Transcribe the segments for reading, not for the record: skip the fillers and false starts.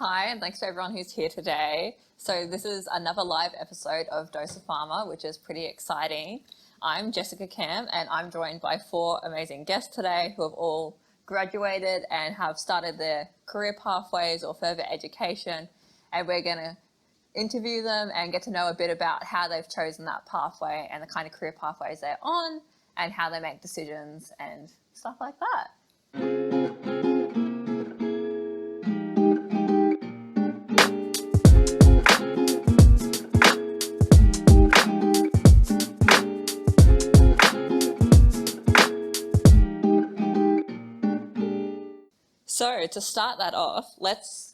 Hi, and thanks to everyone who's here today. So this is another live episode of Dose of Pharma, which is pretty exciting. I'm Jessica Cam, and I'm joined by four amazing guests today who have all graduated and have started their career pathways or further education. And we're going to interview them and get to know a bit about how they've chosen that pathway and the kind of career pathways they're on and how they make decisions and stuff like that. So to start that off, let's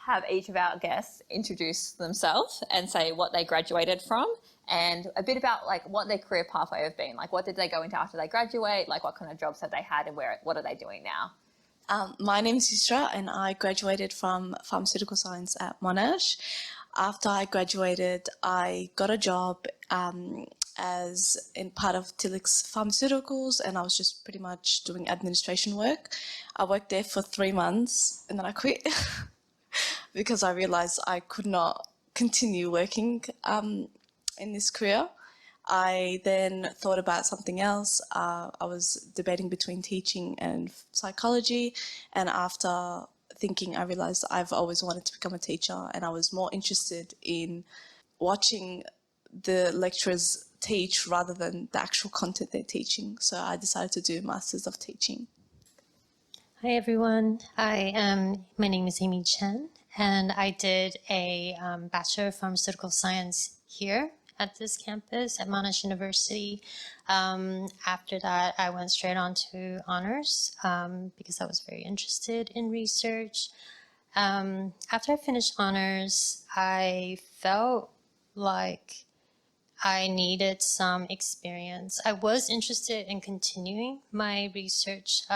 have each of our guests introduce themselves and say what they graduated from and a bit about like what their career pathway have been. Like what did they go into after they graduate? Like what kind of jobs have they had and what are they doing now? My name is Yusra and I graduated from pharmaceutical science at Monash. After I graduated, I got a job as in part of Tilix Pharmaceuticals, and I was just pretty much doing administration work. I worked there for 3 months and then I quit because I realized I could not continue working in this career. I then thought about something else. I was debating between teaching and psychology, and after thinking, I realized I've always wanted to become a teacher, and I was more interested in watching the lecturers teach rather than the actual content they're teaching. So I decided to do Masters of Teaching. Hi everyone, my name is Amy Chen, and I did a Bachelor of Pharmaceutical Science here at this campus at Monash University. After that, I went straight on to honors because I was very interested in research. After I finished honors, I felt like I needed some experience. I was interested in continuing my research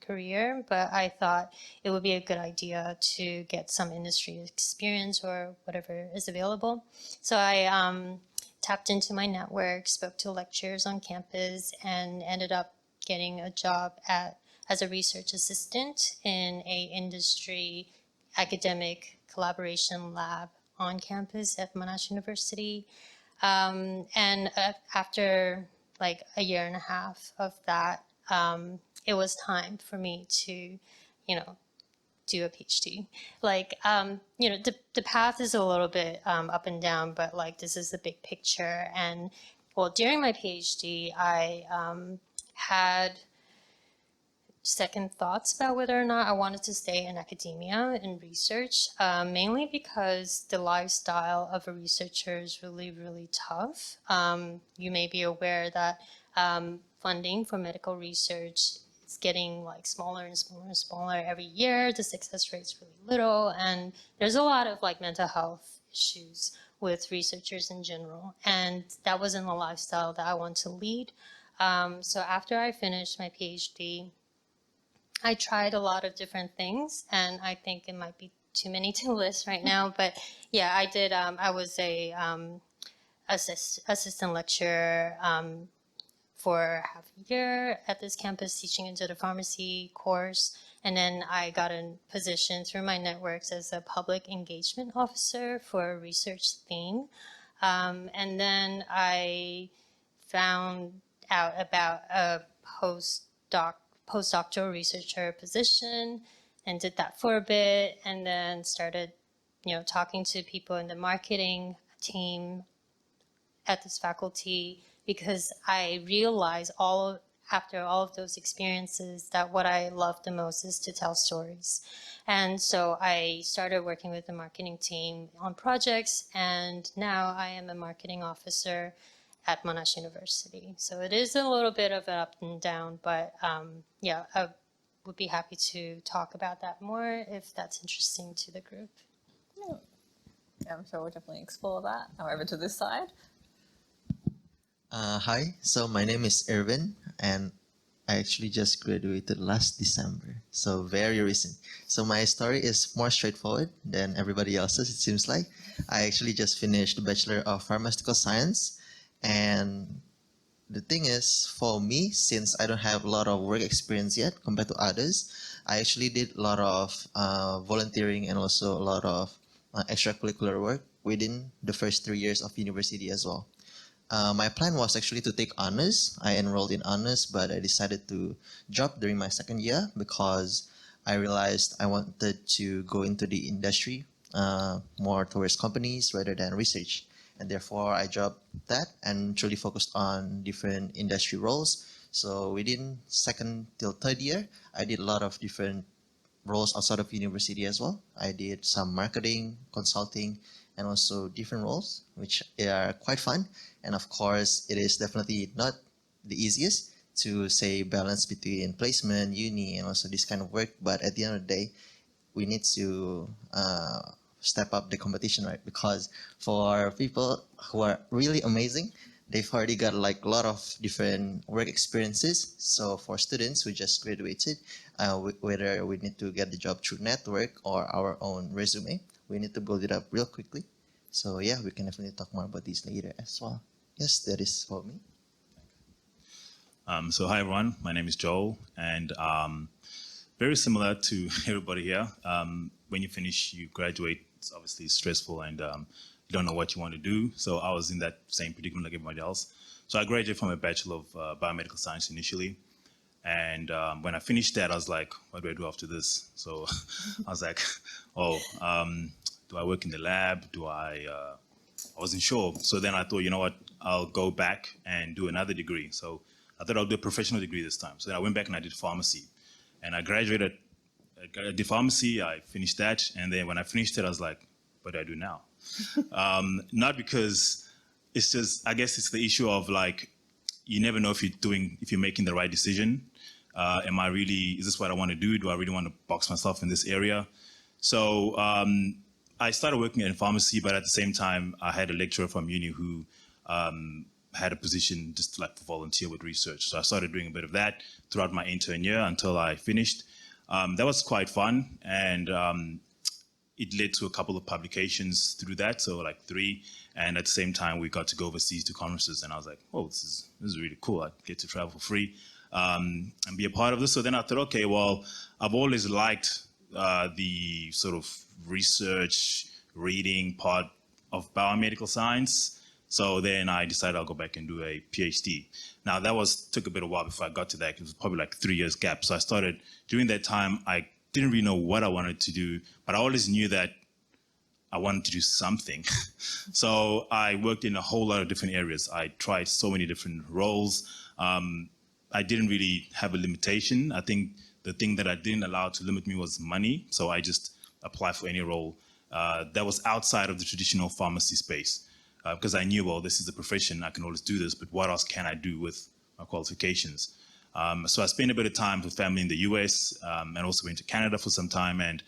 career, but I thought it would be a good idea to get some industry experience or whatever is available. So I tapped into my network, spoke to lecturers on campus, and ended up getting a job as a research assistant in a industry academic collaboration lab on campus at Monash University. After like a year and a half of that, it was time for me to, do a PhD. Like, the path is a little bit up and down, but like this is the big picture. And well, during my PhD, I had second thoughts about whether or not I wanted to stay in academia and research, mainly because the lifestyle of a researcher is really, really tough. You may be aware that funding for medical research is getting like smaller and smaller and smaller every year. The success rate's really little, and there's a lot of like mental health issues with researchers in general, and that wasn't the lifestyle that I want to lead. So after I finished my PhD, I tried a lot of different things, and I think it might be too many to list right now, but yeah, I did. I was a assistant lecturer for half a year at this campus teaching into the pharmacy course, and then I got a position through my networks as a public engagement officer for a research theme, and then I found out about a postdoctoral researcher position and did that for a bit, and then started talking to people in the marketing team at this faculty, because I realized after all of those experiences that what I love the most is to tell stories. And so I started working with the marketing team on projects, and now I am a marketing officer at Monash University. So it is a little bit of an up and down, but yeah, I would be happy to talk about that more if that's interesting to the group. Yeah, I'm sure we'll definitely explore that. Now over to this side. Hi, so my name is Irvin, and I actually just graduated last December, so very recent. So my story is more straightforward than everybody else's, it seems like. I actually just finished the Bachelor of Pharmaceutical Science, and the thing is, for me, since I don't have a lot of work experience yet compared to others, I actually did a lot of volunteering and also a lot of extracurricular work within the first 3 years of university as well. My plan was actually to take honors. I enrolled in honors, but I decided to drop during my second year because I realized I wanted to go into the industry more towards companies rather than research. And therefore, I dropped that and truly focused on different industry roles. So within second till third year, I did a lot of different roles outside of university as well. I did some marketing, consulting, and also different roles, which are quite fun. And of course, it is definitely not the easiest to say balance between placement, uni, and also this kind of work. But at the end of the day, we need to step up the competition, right? Because for people who are really amazing, they've already got like a lot of different work experiences. So for students who just graduated, whether we need to get the job through network or our own resume, we need to build it up real quickly. So yeah, we can definitely talk more about this later as well. Yes, that is for me. So hi everyone, my name is Joel, and very similar to everybody here. When you finish, you graduate, it's obviously stressful and you don't know what you want to do. So I was in that same predicament like everybody else. So I graduated from a Bachelor of Biomedical Science initially. And when I finished that, I was like, what do I do after this? So I was like, do I work in the lab? I wasn't sure. So then I thought, you know what, I'll go back and do another degree. So I thought I'll do a professional degree this time. So then I went back and I did pharmacy. And I graduated, I did pharmacy, I finished that. And then when I finished it, I was like, what do I do now? Not because it's just, I guess it's the issue of like, you never know if you're making the right decision. Is this what I want to do? Do I really want to box myself in this area? So I started working in pharmacy, but at the same time, I had a lecturer from uni who had a position just like to volunteer with research. So I started doing a bit of that throughout my intern year until I finished. That was quite fun, and it led to a couple of publications through that, so like 3. And at the same time, we got to go overseas to conferences, and I was like, oh, this is really cool. I get to travel for free and be a part of this. So then I thought, okay, well, I've always liked the sort of research, reading part of biomedical science. So then I decided I'll go back and do a PhD. Now took a bit of a while before I got to that. It was probably like 3 years gap. So I started, during that time, I didn't really know what I wanted to do, but I always knew that I wanted to do something. So I worked in a whole lot of different areas. I tried so many different roles. I didn't really have a limitation. I think the thing that I didn't allow to limit me was money. So I just applied for any role that was outside of the traditional pharmacy space. Because I knew, well, this is a profession, I can always do this, but what else can I do with my qualifications? So I spent a bit of time with family in the US and also went to Canada for some time. And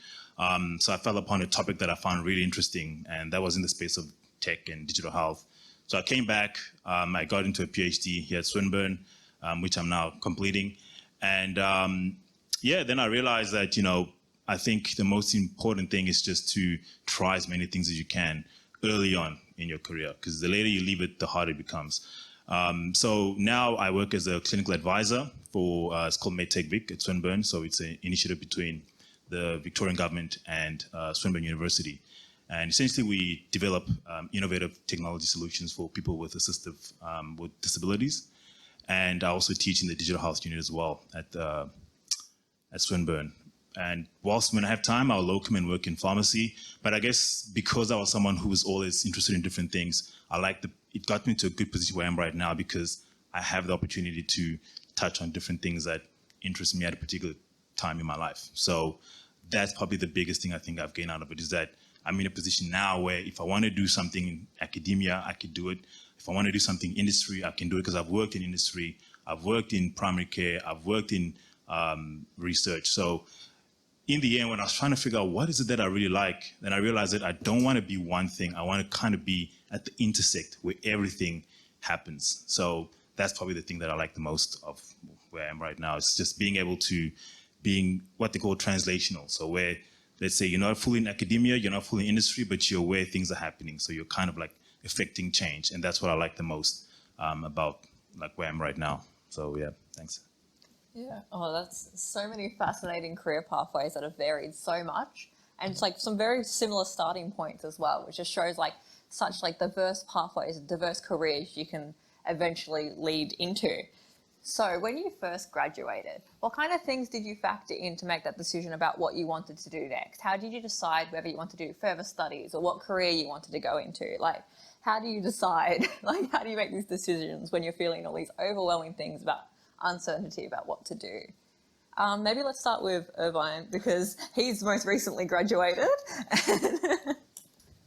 so I fell upon a topic that I found really interesting, and that was in the space of tech and digital health. So I came back, I got into a PhD here at Swinburne, which I'm now completing. And then I realized that, I think the most important thing is just to try as many things as you can early on in your career, because the later you leave it, the harder it becomes. So now I work as a clinical advisor for, it's called MedTech Vic at Swinburne. So it's an initiative between the Victorian government and Swinburne University. And essentially we develop innovative technology solutions for people with with disabilities. And I also teach in the digital health unit as well at Swinburne. And whilst when I have time, I'll locum and work in pharmacy. But I guess because I was someone who was always interested in different things, it got me to a good position where I am right now, because I have the opportunity to touch on different things that interest me at a particular time in my life. So that's probably the biggest thing I think I've gained out of it, is that I'm in a position now where if I want to do something in academia, I could do it. If I want to do something in industry, I can do it, because I've worked in industry, I've worked in primary care, I've worked in research. So in the end, when I was trying to figure out what is it that I really like, then I realized that I don't want to be one thing. I want to kind of be at the intersect where everything happens. So that's probably the thing that I like the most of where I am right now. It's just being able to being what they call translational. So where, let's say, you're not fully in academia, you're not fully in industry, but you're where things are happening. So you're kind of like affecting change. And that's what I like the most about like where I am right now. So yeah, thanks. Yeah. Oh, that's so many fascinating career pathways that have varied so much. And it's like some very similar starting points as well, which just shows like such like diverse pathways, diverse careers you can eventually lead into. So when you first graduated, what kind of things did you factor in to make that decision about what you wanted to do next? How did you decide whether you want to do further studies or what career you wanted to go into? Like, how do you decide, like, how do you make these decisions when you're feeling all these overwhelming things about uncertainty about what to do? Maybe let's start with Irvine because he's most recently graduated.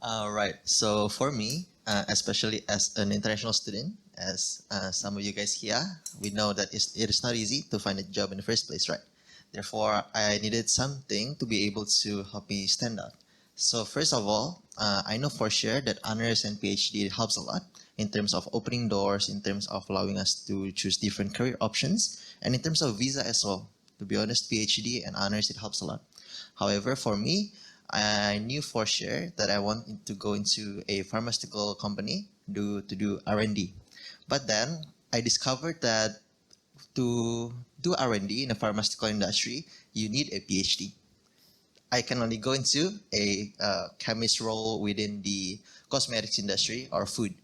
Right. So for me, especially as an international student, as some of you guys here, we know that it is not easy to find a job in the first place, right? Therefore, I needed something to be able to help me stand out. So first of all, I know for sure that honors and PhD helps a lot in terms of opening doors, in terms of allowing us to choose different career options, and in terms of visa as well. To be honest, PhD and honors, it helps a lot. However, for me, I knew for sure that I wanted to go into a pharmaceutical company to do R&D. But then I discovered that to do R&D in the pharmaceutical industry, you need a PhD. I can only go into a chemist role within the cosmetics industry or food.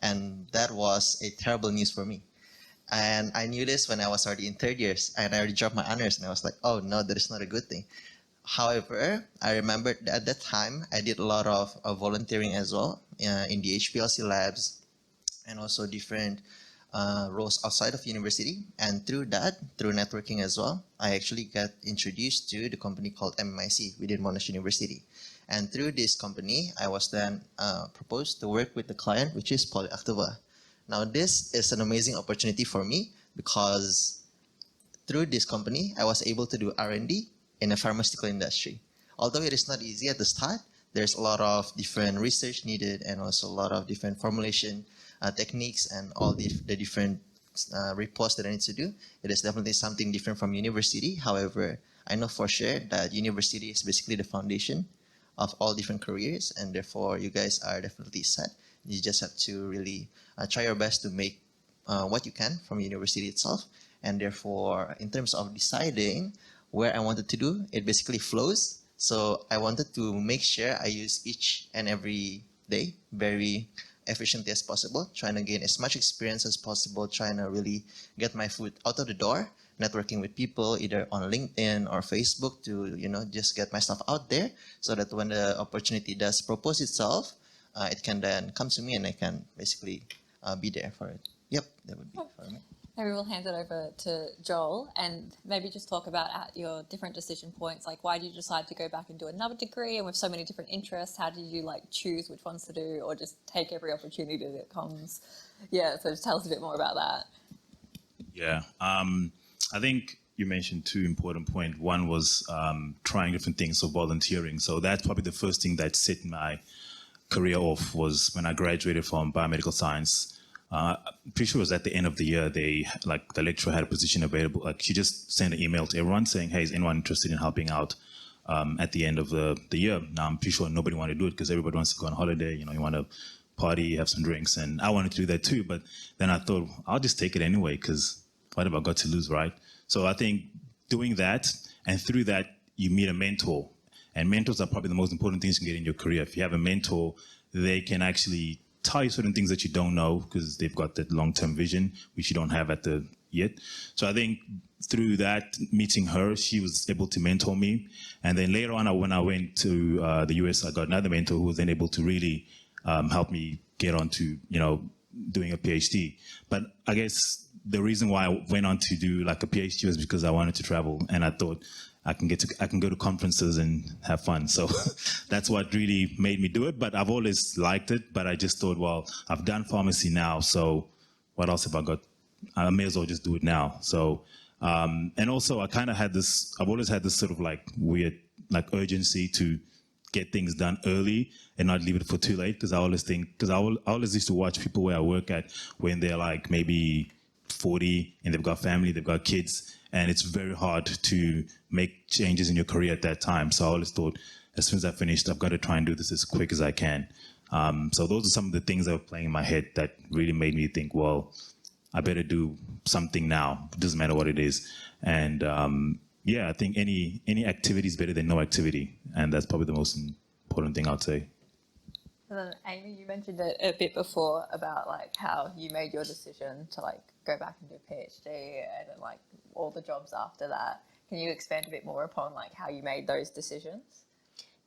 And that was a terrible news for me. And I knew this when I was already in third years and I already dropped my honors and I was like, oh no, that is not a good thing. However, I remember that at that time I did a lot of volunteering as well in the HPLC labs and also different roles outside of university. And through that, through networking as well, I actually got introduced to the company called MMIC within Monash University. And through this company, I was then proposed to work with the client, which is Polyactiva. Now, this is an amazing opportunity for me because through this company, I was able to do R&D in the pharmaceutical industry. Although it is not easy at the start, there's a lot of different research needed and also a lot of different formulation techniques and all the different reports that I need to do. It is definitely something different from university. However, I know for sure that university is basically the foundation of all different careers, and therefore you guys are definitely set. You just have to really try your best to make what you can from university itself. And therefore, in terms of deciding where I wanted to do, it basically flows. So I wanted to make sure I use each and every day very efficiently as possible, trying to gain as much experience as possible, trying to really get my foot out of the door, networking with people either on LinkedIn or Facebook to, just get my stuff out there so that when the opportunity does propose itself, it can then come to me and I can basically be there for it. Yep, that would be for me. Maybe we'll hand it over to Joel and maybe just talk about at your different decision points, like why did you decide to go back and do another degree, and with so many different interests, how did you like choose which ones to do or just take every opportunity that comes? Yeah, so just tell us a bit more about that. Yeah, I think you mentioned two important points. One was trying different things, so volunteering. So that's probably the first thing that set my career off was when I graduated from biomedical science. I'm pretty sure it was at the end of the year, the lecturer had a position available. Like she just sent an email to everyone saying, hey, is anyone interested in helping out at the end of the year? Now, I'm pretty sure nobody wanted to do it because everybody wants to go on holiday. You want to party, have some drinks. And I wanted to do that too. But then I thought, I'll just take it anyway because what have I got to lose, right? So I think doing that, and through that, you meet a mentor. And mentors are probably the most important things you can get in your career. If you have a mentor, they can actually tell you certain things that you don't know because they've got that long-term vision, which you don't have yet. So I think through that, meeting her, she was able to mentor me. And then later on, when I went to the US, I got another mentor who was then able to really help me get on to, doing a PhD. But I guess the reason why I went on to do like a PhD was because I wanted to travel, and I thought I can go to conferences and have fun. So that's what really made me do it. But I've always liked it. But I just thought, well, I've done pharmacy now, so what else have I got? I may as well just do it now. So and also I kind of I've always had this sort of like weird like urgency to get things done early and not leave it for too late. Because I always used to watch people where I work at when they're like maybe 40 and they've got family, they've got kids, and it's very hard to make changes in your career at that time. So I always thought, as soon as I finished, I've got to try and do this as quick as I can. So those are some of the things that were playing in my head that really made me think, well, I better do something now. It doesn't matter what it is. And yeah, I think any activity is better than no activity, and that's probably the most important thing I'd say. And then Amy, you mentioned it a bit before about like how you made your decision to like go back and do a PhD and then like all the jobs after that. Can you expand a bit more upon like how you made those decisions?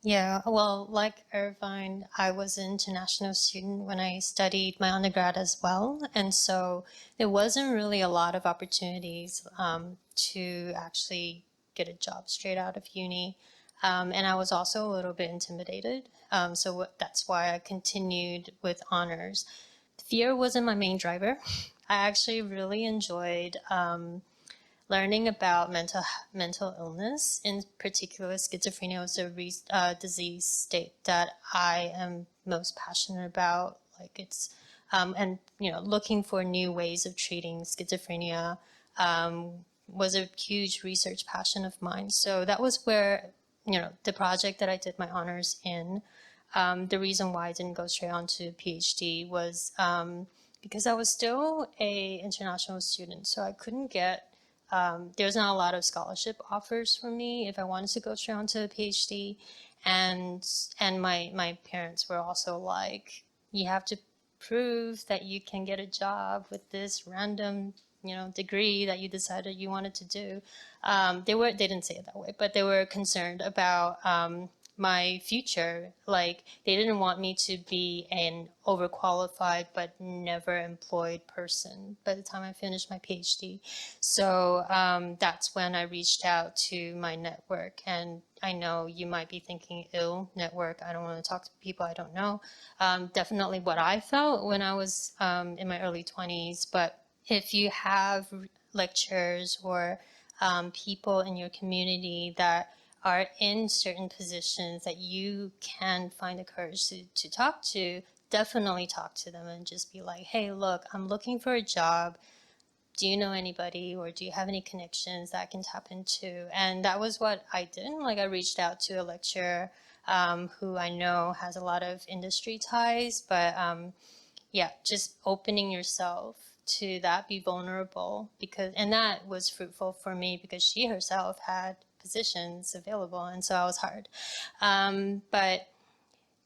Yeah, well, like Irvine, I was an international student when I studied my undergrad as well. And so there wasn't really a lot of opportunities to actually get a job straight out of uni. And I was also a little bit intimidated. That's why I continued with honors. Fear wasn't my main driver. I actually really enjoyed learning about mental illness, in particular schizophrenia, was a disease state that I am most passionate about. Like it's, and looking for new ways of treating schizophrenia was a huge research passion of mine. So that was where the project that I did my honors in. The reason why I didn't go straight on to PhD was because I was still a international student, so I couldn't get. There's not a lot of scholarship offers for me if I wanted to go straight on to a PhD, and my parents were also like, you have to prove that you can get a job with this random degree that you decided you wanted to do. They didn't say it that way, but they were concerned about my future. Like they didn't want me to be an overqualified but never employed person by the time I finished my PhD. So that's when I reached out to my network. And I know you might be thinking, ill network, I don't want to talk to people I don't know. Definitely what I felt when I was in my early 20s. But if you have lecturers or people in your community that are in certain positions that you can find the courage to talk to, definitely talk to them and just be like, hey, look, I'm looking for a job. Do you know anybody, or do you have any connections that I can tap into? And that was what I did. Like I reached out to a lecturer who I know has a lot of industry ties, but yeah, just opening yourself to that, be vulnerable, and that was fruitful for me because she herself had positions available, and so I was hard. But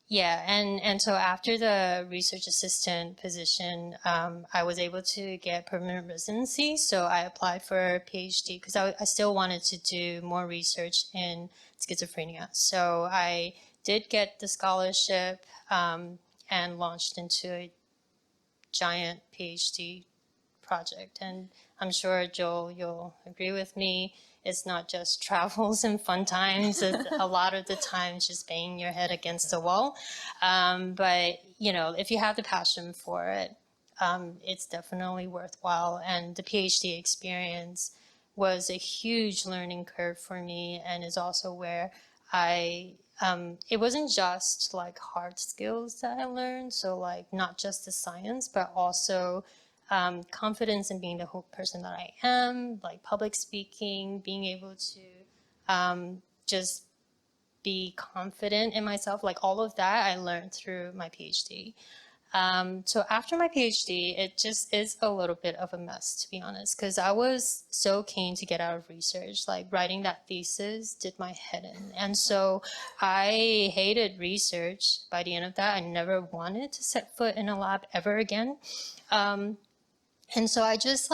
yeah, and so after the research assistant position, I was able to get permanent residency. So I applied for a PhD because I still wanted to do more research in schizophrenia. So I did get the scholarship and launched into a giant PhD project. And I'm sure, Joel, you'll agree with me. It's not just travels and fun times. It's a lot of the times just banging your head against the wall. But, if you have the passion for it, it's definitely worthwhile. And the PhD experience was a huge learning curve for me, and is also where it wasn't just like hard skills that I learned. So like not just the science, but also confidence in being the whole person that I am, like public speaking, being able to just be confident in myself, like all of that I learned through my PhD. So after my PhD, it just is a little bit of a mess, to be honest, because I was so keen to get out of research. Like writing that thesis did my head in. And so I hated research by the end of that. I never wanted to set foot in a lab ever again. And so I just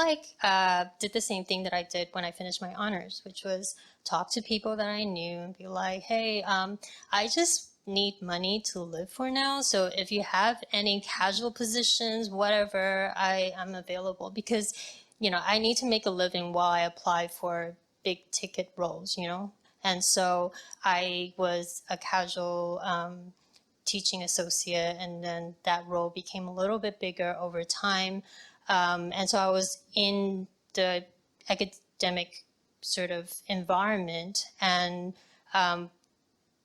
did the same thing that I did when I finished my honors, which was talk to people that I knew and be like, hey, I just need money to live for now. So if you have any casual positions, whatever, I'm available, because, I need to make a living while I apply for big ticket roles, And so I was a casual teaching associate, and then that role became a little bit bigger over time. And so I was in the academic sort of environment, and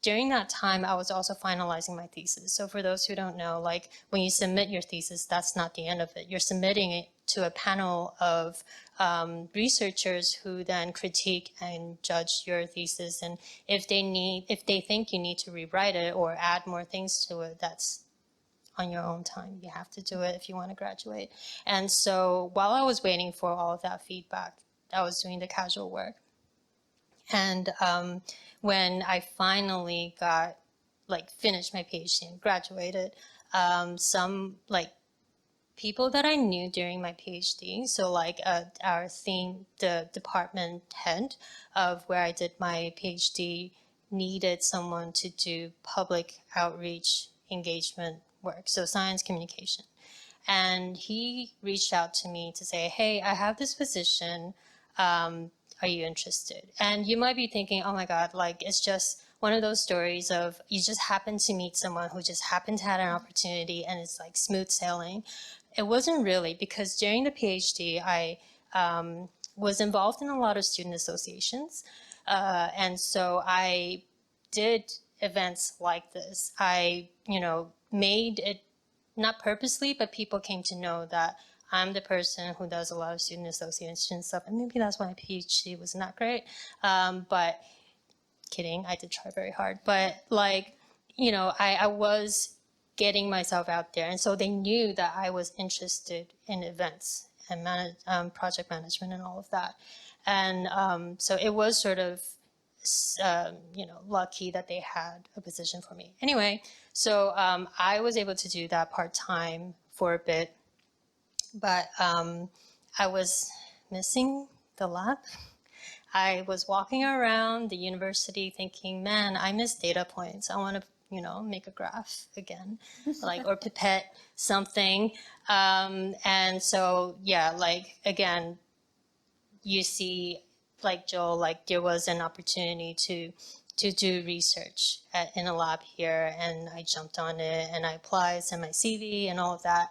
during that time, I was also finalizing my thesis. So for those who don't know, like when you submit your thesis, that's not the end of it. You're submitting it to a panel of researchers who then critique and judge your thesis. And if they think you need to rewrite it or add more things to it, that's on your own time. You have to do it if you want to graduate. And so while I was waiting for all of that feedback, I was doing the casual work. And when I finally got, like, finished my PhD and graduated, some, like, people that I knew during my PhD, so like our theme, the department head of where I did my PhD needed someone to do public outreach engagement work, so science communication. And he reached out to me to say, hey, I have this position, are you interested? And you might be thinking, oh my God, like it's just one of those stories of you just happen to meet someone who just happened to have an opportunity and it's like smooth sailing. It wasn't really, because during the PhD, I was involved in a lot of student associations. And so I did events like this. I, made it not purposely, but people came to know that I'm the person who does a lot of student association stuff. And maybe that's why my PhD was not great. But kidding, I did try very hard. But like, I was getting myself out there. And so they knew that I was interested in events and project management and all of that. And so it was sort of, lucky that they had a position for me. Anyway, so I was able to do that part-time for a bit, but I was missing the lab. I was walking around the university thinking, man, I miss data points. I want to make a graph again, like, or pipette something. And so, yeah, like, again, you see, like Joel, like there was an opportunity to do research in a lab here, and I jumped on it and I applied, sent my CV and all of that.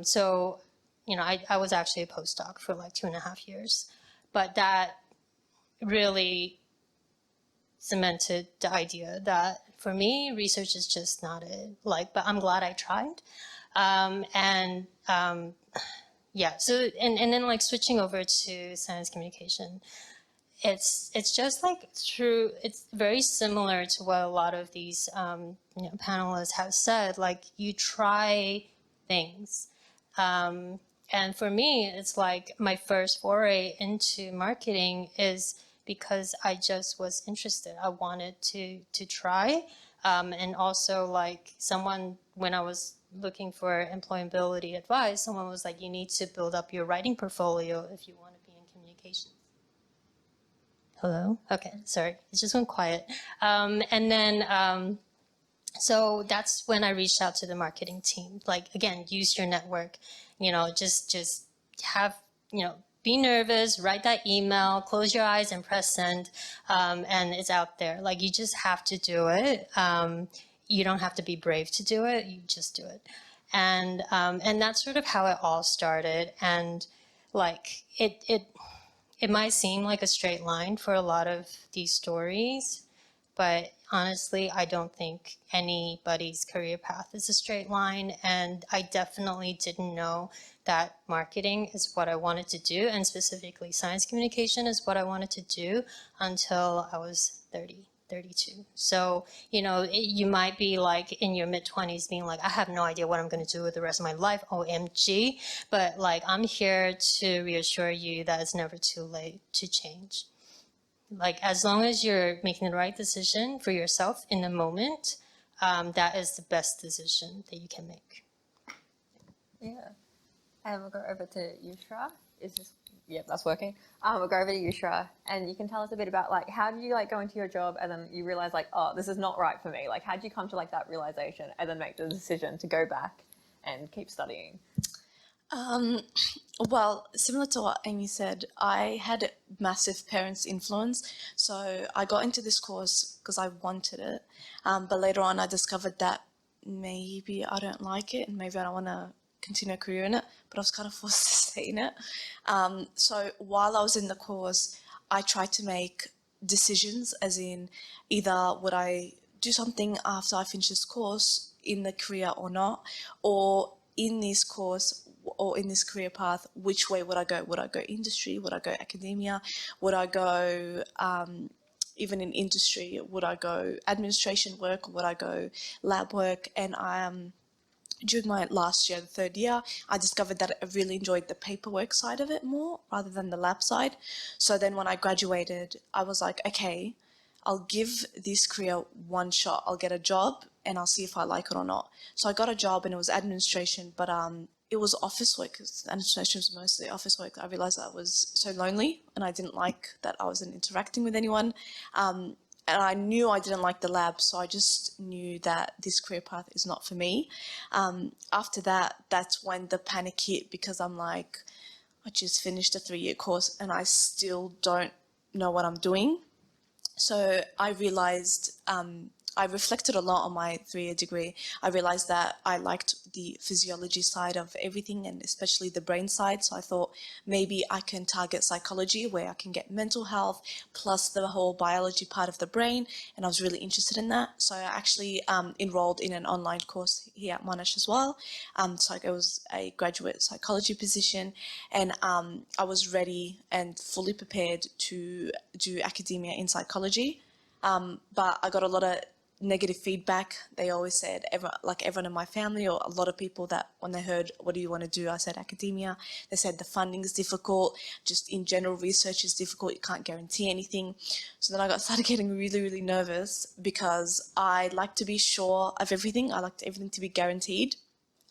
So, I was actually a postdoc for like 2.5 years, but that really cemented the idea that for me, research is just not it. Like, but I'm glad I tried. Yeah, so, and then like switching over to science communication, it's just like it's very similar to what a lot of these panelists have said, like you try things. And for me, it's like my first foray into marketing is because I just was interested. I wanted to try. And also like someone, when I was looking for employability advice, someone was like, you need to build up your writing portfolio if you want to be in communications. Hello? Okay, sorry, it just went quiet. And then, so that's when I reached out to the marketing team. Like, again, use your network, just have, be nervous, write that email, close your eyes and press send, and it's out there. Like, you just have to do it. You don't have to be brave to do it, you just do it. And that's sort of how it all started. And like, it might seem like a straight line for a lot of these stories, but honestly, I don't think anybody's career path is a straight line. And I definitely didn't know that marketing is what I wanted to do, and specifically science communication is what I wanted to do until I was 32. So, you might be like in your mid-20s being like, I have no idea what I'm going to do with the rest of my life, OMG. But like, I'm here to reassure you that it's never too late to change. Like, as long as you're making the right decision for yourself in the moment, that is the best decision that you can make. Yeah. And we'll go over to Yushra. Yep, that's working. We'll go over to Yushra, and you can tell us a bit about like, how do you like go into your job and then you realize like, oh, this is not right for me. Like, how did you come to like that realization and then make the decision to go back and keep studying? Well, similar to what Amy said, I had a massive parents' influence. So I got into this course because I wanted it. But later on, I discovered that maybe I don't like it and maybe I don't want to continue a career in it, but I was kind of forced to stay in it. So while I was in the course, I tried to make decisions, as in either would I do something after I finish this course in the career or not, or in this course or in this career path, which way would I go? Would I go industry? Would I go academia? Would I go even in industry? Would I go administration work? Or would I go lab work? And during my last year, the third year, I discovered that I really enjoyed the paperwork side of it more rather than the lab side. So then when I graduated, I was like, okay, I'll give this career one shot. I'll get a job and I'll see if I like it or not. So I got a job and it was administration, but it was office work. 'Cause administration was mostly office work. I realized I was so lonely and I didn't like that I wasn't interacting with anyone. And I knew I didn't like the lab, so I just knew that this career path is not for me. After that, that's when the panic hit, because I'm like, I just finished a 3-year course and I still don't know what I'm doing. So I realized, I reflected a lot on my 3-year degree. I realized that I liked the physiology side of everything, and especially the brain side. So I thought maybe I can target psychology, where I can get mental health plus the whole biology part of the brain. And I was really interested in that. So I actually enrolled in an online course here at Monash as well. So it was a graduate psychology position, and I was ready and fully prepared to do academia in psychology. But I got a lot of negative feedback. They always said, everyone in my family or a lot of people, that when they heard, what do you want to do? I said academia. They said the funding is difficult. Just in general, research is difficult. You can't guarantee anything. So then I started getting really, really nervous, because I like to be sure of everything. I like everything to be guaranteed.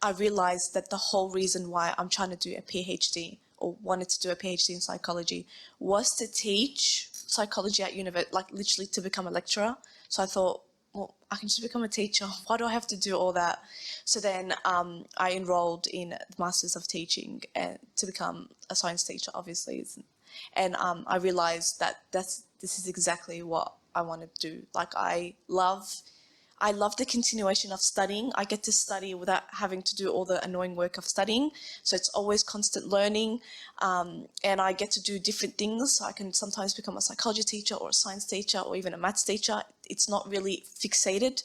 I realized that the whole reason why I'm trying to do a PhD, or wanted to do a PhD in psychology, was to teach psychology at university, like literally to become a lecturer. So I thought, well, I can just become a teacher. Why do I have to do all that? So then I enrolled in the Masters of Teaching to become a science teacher, obviously. And I realized that this is exactly what I want to do. Like, I love the continuation of studying. I get to study without having to do all the annoying work of studying. So it's always constant learning. And I get to do different things. So I can sometimes become a psychology teacher or a science teacher or even a maths teacher. It's not really fixated.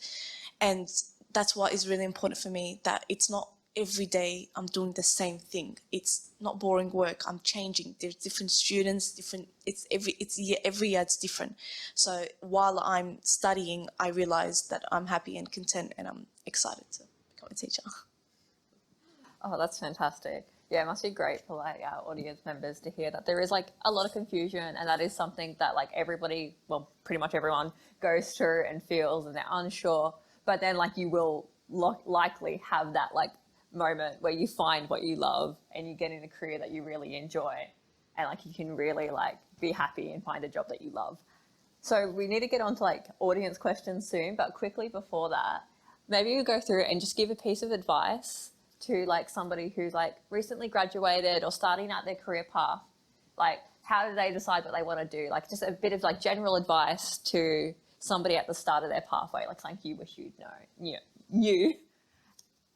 And that's what is really important for me, that it's not every day I'm doing the same thing. It's not boring work. I'm changing. There's different students, every year it's different. So while I'm studying, I realize that I'm happy and content, and I'm excited to become a teacher. Oh, that's fantastic. Yeah, it must be great for like our audience members to hear that there is like a lot of confusion, and that is something that like everybody, well, pretty much everyone goes through and feels, and they're unsure. But then like you will likely have that like moment where you find what you love and you get in a career that you really enjoy, and like you can really like be happy and find a job that you love. So we need to get on to like audience questions soon, but quickly before that, maybe you go through and just give a piece of advice to like somebody who's like recently graduated or starting out their career path. Like, how do they decide what they want to do? Like, just a bit of like general advice to somebody at the start of their pathway, like something you wish you'd know, knew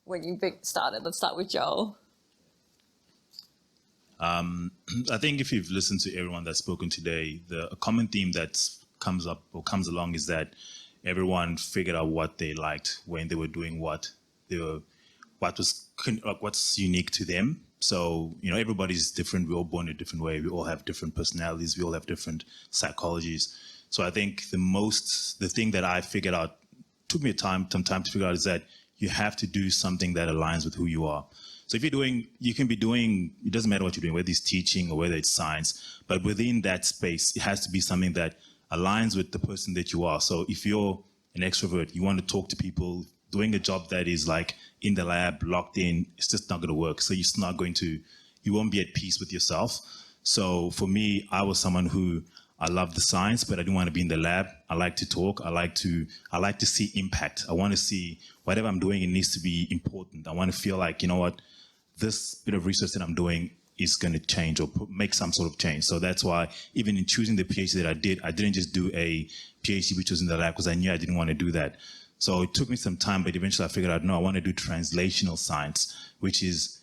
when you started. Let's start with Joel. I think if you've listened to everyone that's spoken today, a common theme that comes up or comes along is that everyone figured out what they liked when they were doing what's unique to them. So, everybody's different. We're all born a different way. We all have different personalities. We all have different psychologies. So I think the thing that I figured out, took me some time to figure out, is that you have to do something that aligns with who you are. So if you can be doing, it doesn't matter what you're doing, whether it's teaching or whether it's science, but within that space, it has to be something that aligns with the person that you are. So if you're an extrovert, you want to talk to people, doing a job that is like in the lab, locked in, it's just not going to work. So you won't be at peace with yourself. So for me, I was someone who, I love the science, but I didn't want to be in the lab. I like to talk. I like to see impact. I want to see whatever I'm doing, it needs to be important. I want to feel like, this bit of research that I'm doing is going to change or make some sort of change. So that's why even in choosing the PhD that I didn't just do a PhD which was in the lab, because I knew I didn't want to do that. So it took me some time, but eventually I figured out, no, I want to do translational science, which is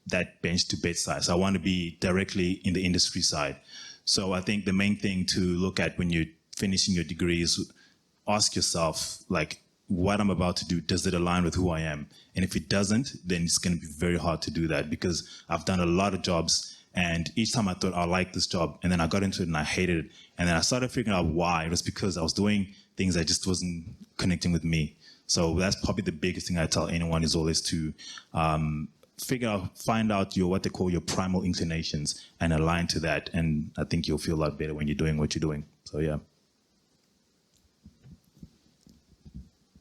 that bench to bedside. So I want to be directly in the industry side. So I think the main thing to look at when you're finishing your degree is ask yourself, like, what I'm about to do, does it align with who I am? And if it doesn't, then it's going to be very hard to do that, because I've done a lot of jobs, and each time I thought I like this job, and then I got into it and I hated it. And then I started figuring out why. It was because I was doing things that just wasn't connecting with me. So that's probably the biggest thing I tell anyone is always to find out your what they call your primal inclinations and align to that. And I think you'll feel a lot better when you're doing what you're doing. So yeah.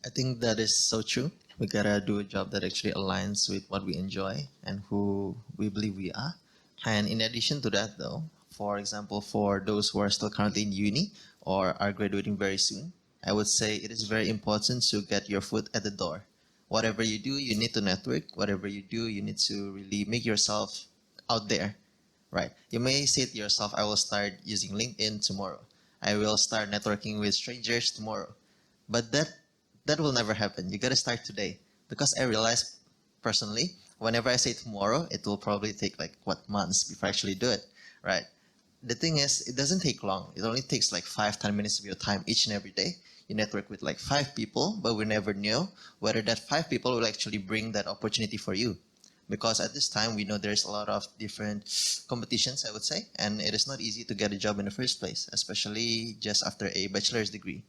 I think that is so true. We gotta do a job that actually aligns with what we enjoy and who we believe we are. And in addition to that, though, for example, for those who are still currently in uni or are graduating very soon, I would say it is very important to get your foot at the door. Whatever you do, you need to network. Whatever you do, you need to really make yourself out there, right? You may say to yourself, I will start using LinkedIn tomorrow. I will start networking with strangers tomorrow. But that will never happen. You gotta start today. Because I realize personally, whenever I say tomorrow, it will probably take like months before I actually do it, right? The thing is, it doesn't take long. It only takes like 5-10 minutes of your time each and every day. You network with like 5 people, but we never know whether that 5 people will actually bring that opportunity for you. Because at this time, we know there's a lot of different competitions, I would say, and it is not easy to get a job in the first place, especially just after a bachelor's degree.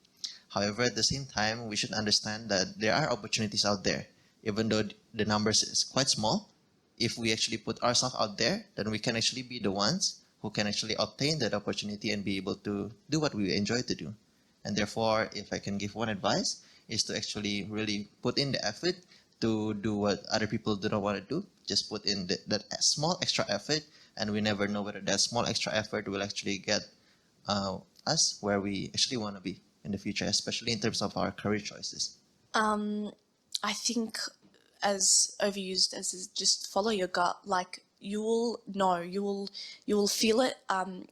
However, at the same time, we should understand that there are opportunities out there, even though the numbers is quite small. If we actually put ourselves out there, then we can actually be the ones who can actually obtain that opportunity and be able to do what we enjoy to do. And therefore, if I can give one advice, is to actually really put in the effort to do what other people do not want to do. Just put in that small extra effort, and we never know whether that small extra effort will actually get us where we actually want to be in the future, especially in terms of our career choices. I think as overused as is just follow your gut. Like you will know, you will feel it.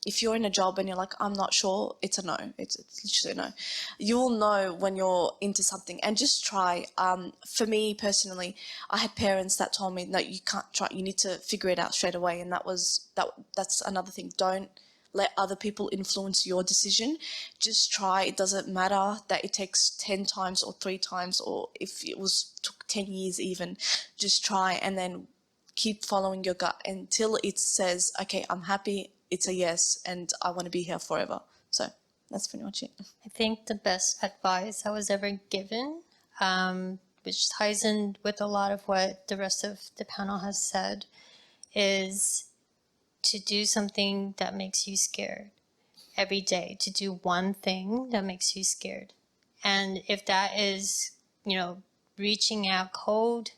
If you're in a job and you're like, I'm not sure, it's a no. It's literally a no. You will know when you're into something, and just try. For me personally, I had parents that told me, no, you can't try. You need to figure it out straight away, and that's another thing. Don't let other people influence your decision. Just try. It doesn't matter that it takes 10 times or 3 times, or if it took 10 years even. Just try, and then keep following your gut until it says, okay, I'm happy, it's a yes, and I want to be here forever. So that's pretty much it. I think the best advice I was ever given, which ties in with a lot of what the rest of the panel has said, is to do something that makes you scared every day, to do one thing that makes you scared. And if that is, reaching out cold,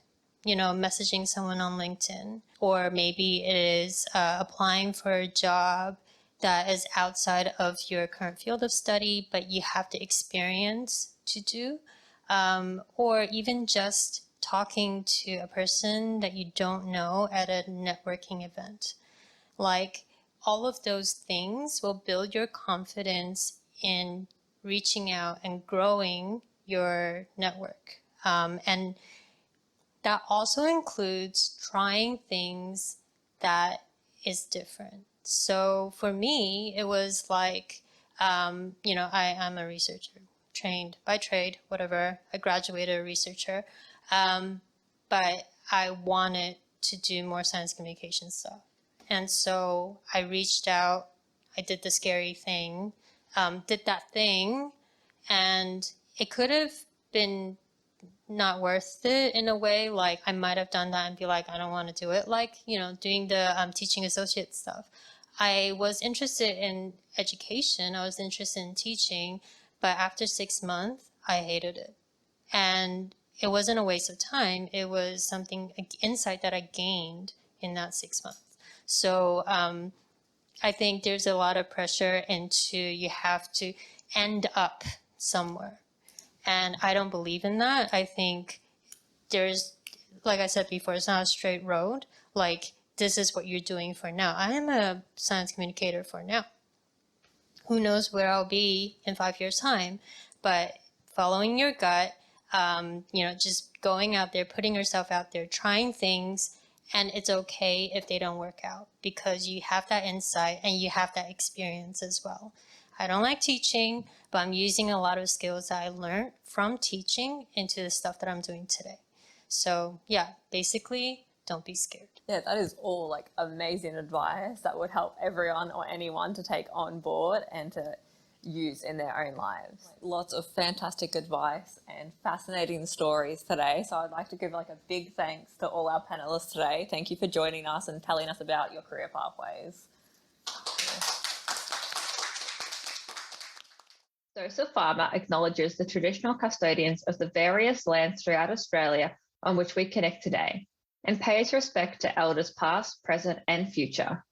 messaging someone on LinkedIn, or maybe it is applying for a job that is outside of your current field of study, but you have the experience to do, or even just talking to a person that you don't know at a networking event. Like, all of those things will build your confidence in reaching out and growing your network. And that also includes trying things that is different. So for me, it was like, I'm a researcher, trained by trade, whatever. I graduated a researcher, but I wanted to do more science communication stuff. And so I reached out, I did the scary thing, did that thing, and it could have been not worth it in a way. Like, I might have done that and be like, I don't want to do it. Like, doing the teaching associate stuff. I was interested in education. I was interested in teaching. But after 6 months, I hated it. And it wasn't a waste of time. It was something, insight that I gained in that 6 months. So I think there's a lot of pressure into you have to end up somewhere. And I don't believe in that. I think there's, like I said before, it's not a straight road. Like, this is what you're doing for now. I am a science communicator for now. Who knows where I'll be in 5 years' time? But following your gut, just going out there, putting yourself out there, trying things, and it's okay if they don't work out because you have that insight and you have that experience as well. I don't like teaching, but I'm using a lot of skills that I learned from teaching into the stuff that I'm doing today. So yeah, basically, don't be scared. Yeah, that is all like amazing advice that would help everyone or anyone to take on board and to use in their own lives. Lots of fantastic advice and fascinating stories today. So I'd like to give like a big thanks to all our panelists today. Thank you for joining us and telling us about your career pathways. Dosa Pharma acknowledges the traditional custodians of the various lands throughout Australia on which we connect today and pays respect to elders past, present and future.